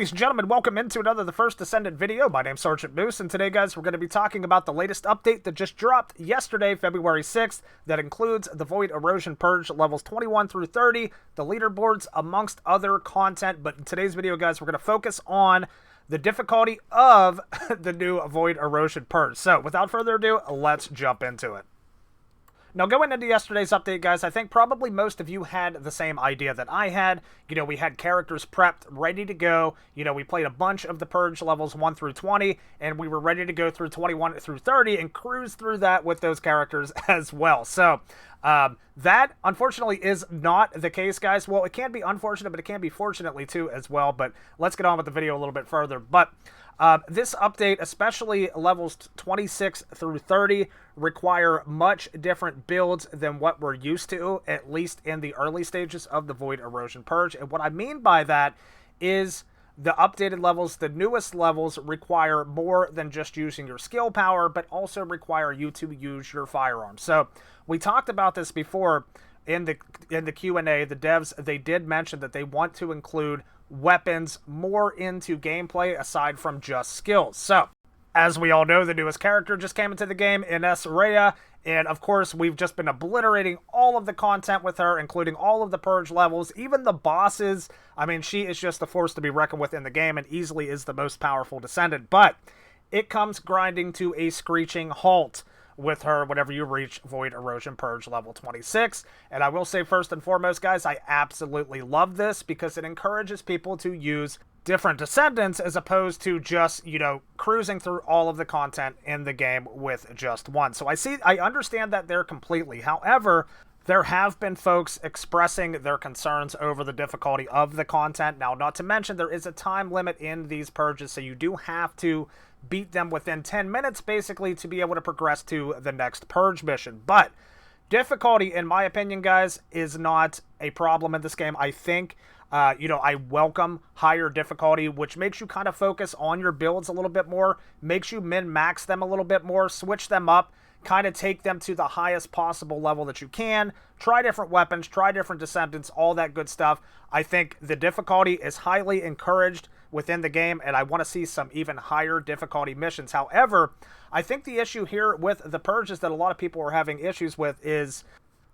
Ladies and gentlemen, welcome into another The First Descendant video. My name's Sergeant Moose, and today, guys, we're going to be talking about the latest update that just dropped yesterday, February 6th, that includes the Void Erosion Purge levels 21 through 30, the leaderboards, amongst other content. But in today's video, guys, we're going to focus on the difficulty of the new Void Erosion Purge. So, without further ado, let's jump into it. Now, going into yesterday's update, guys, I think probably most of you had the same idea that I had. You know, we had characters prepped, ready to go. You know, we played a bunch of the Purge levels 1 through 20, and we were ready to go through 21 through 30 and cruise through that with those characters as well. So, that, unfortunately, is not the case, guys. Well, it can be unfortunate, but it can be fortunately, too, as well. But let's get on with the video a little bit further. But this update, especially levels 26 through 30, require much different builds than what we're used to, at least in the early stages of the Void Erosion Purge. And what I mean by that is the updated levels, the newest levels, require more than just using your skill power, but also require you to use your firearms. So we talked about this before in the Q&A. The devs, they did mention that they want to include weapons more into gameplay aside from just skills. So, as we all know, the newest character just came into the game, Ines Rhea, and of course, we've just been obliterating all of the content with her, including all of the Purge levels, even the bosses. I mean, she is just a force to be reckoned with in the game and easily is the most powerful Descendant, but it comes grinding to a screeching halt with her whenever you reach Void Erosion Purge level 26. And I will say, first and foremost, guys, I absolutely love this because it encourages people to use different Descendants as opposed to just, you know, cruising through all of the content in the game with just one. So I understand that there completely. However, there have been folks expressing their concerns over the difficulty of the content. Now, not to mention, there is a time limit in these purges, so you do have to beat them within 10 minutes, basically, to be able to progress to the next purge mission. But difficulty, in my opinion, guys, is not a problem in this game. I think, you know, I welcome higher difficulty, which makes you kind of focus on your builds a little bit more, makes you min-max them a little bit more, switch them up, kind of take them to the highest possible level that you can, try different weapons, try different Descendants, all that good stuff. I think the difficulty is highly encouraged within the game, and I want to see some even higher difficulty missions. However, I think the issue here with the purges that a lot of people are having issues with is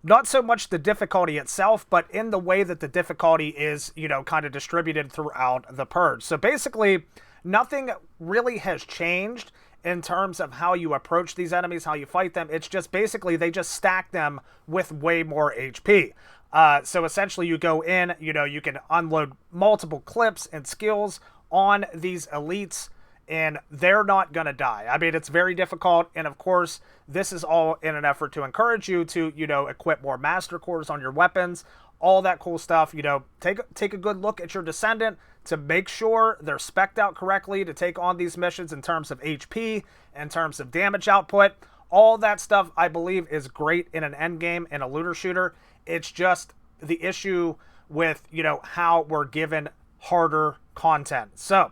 not so much the difficulty itself, but in the way that the difficulty is, you know, kind of distributed throughout the purge. So basically, nothing really has changed in terms of how you approach these enemies, how you fight them. It's just basically they just stack them with way more HP. So essentially you go in, you know, you can unload multiple clips and skills on these elites, and they're not going to die. I mean, it's very difficult, and of course, this is all in an effort to encourage you to, you know, equip more master cores on your weapons, all that cool stuff. You know, take a good look at your Descendant to make sure they're spec'd out correctly to take on these missions in terms of HP, in terms of damage output. All that stuff, I believe, is great in an endgame in a looter shooter. It's just the issue with, you know, how we're given harder content. So,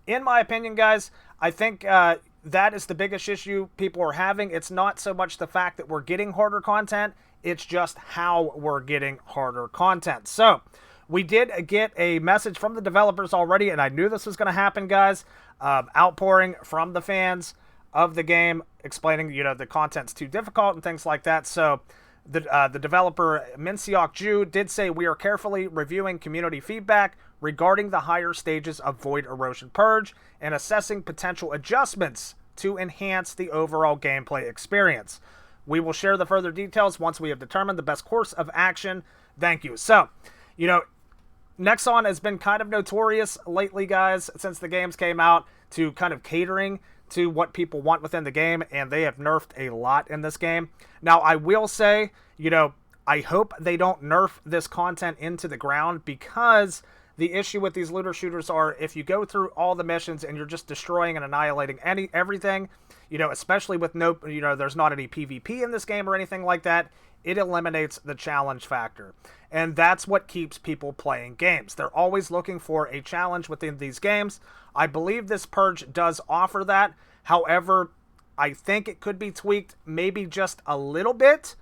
in my opinion, guys, I think that is the biggest issue people are having. It's not so much the fact that we're getting harder content, it's just how we're getting harder content. So, we did get a message from the developers already, and I knew this was going to happen, guys. Outpouring from the fans of the game, explaining, you know, the content's too difficult and things like that. So, the developer Minseok Ju did say, we are carefully reviewing community feedback regarding the higher stages of Void Erosion Purge and assessing potential adjustments to enhance the overall gameplay experience. We will share the further details once we have determined the best course of action. Thank you. So, you know, Nexon has been kind of notorious lately, guys, since the games came out, to kind of catering to what people want within the game, and they have nerfed a lot in this game. Now, I will say, you know, I hope they don't nerf this content into the ground, because the issue with these looter shooters are, if you go through all the missions and you're just destroying and annihilating everything, you know, especially with no, you know, there's not any PvP in this game or anything like that, it eliminates the challenge factor. And that's what keeps people playing games. They're always looking for a challenge within these games. I believe this purge does offer that. However, I think it could be tweaked maybe just a little bit.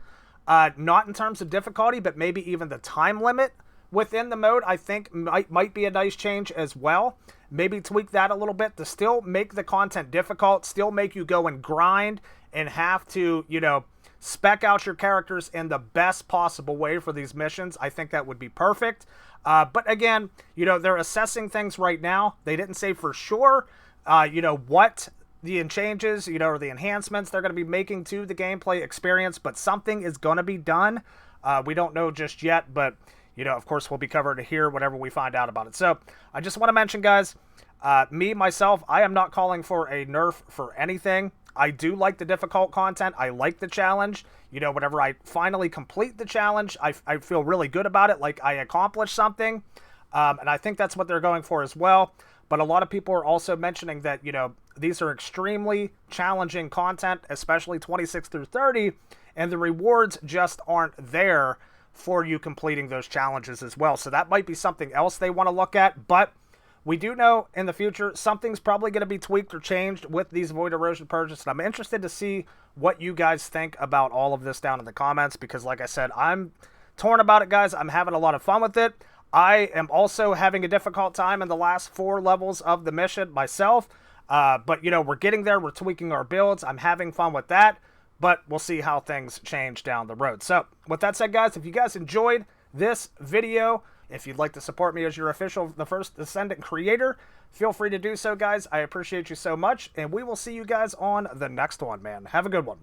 Not in terms of difficulty, but maybe even the time limit within the mode, I think might be a nice change as well. Maybe tweak that a little bit to still make the content difficult, still make you go and grind and have to, you know, spec out your characters in the best possible way for these missions. I think that would be perfect. But again, you know, they're assessing things right now. They didn't say for sure, you know, what the changes, you know, or the enhancements they're going to be making to the gameplay experience, but something is going to be done. We don't know just yet, but, you know, of course, we'll be covering it here whenever we find out about it. So I just want to mention, guys, myself, I am not calling for a nerf for anything. I do like the difficult content. I like the challenge. You know, whenever I finally complete the challenge, I feel really good about it, like I accomplished something. And I think that's what they're going for as well. But a lot of people are also mentioning that, you know, these are extremely challenging content, especially 26 through 30, and the rewards just aren't there for you completing those challenges as well. So that might be something else they want to look at, but we do know in the future something's probably going to be tweaked or changed with these Void Erosion Purges, and I'm interested to see what you guys think about all of this down in the comments, because like I said, I'm torn about it, guys. I'm having a lot of fun with it. I am also having a difficult time in the last 4 levels of the mission myself, but, you know, we're getting there. We're tweaking our builds. I'm having fun with that, but we'll see how things change down the road. So with that said, guys, if you guys enjoyed this video, if you'd like to support me as your official The First Descendant creator, feel free to do so, guys. I appreciate you so much, and we will see you guys on the next one, man. Have a good one.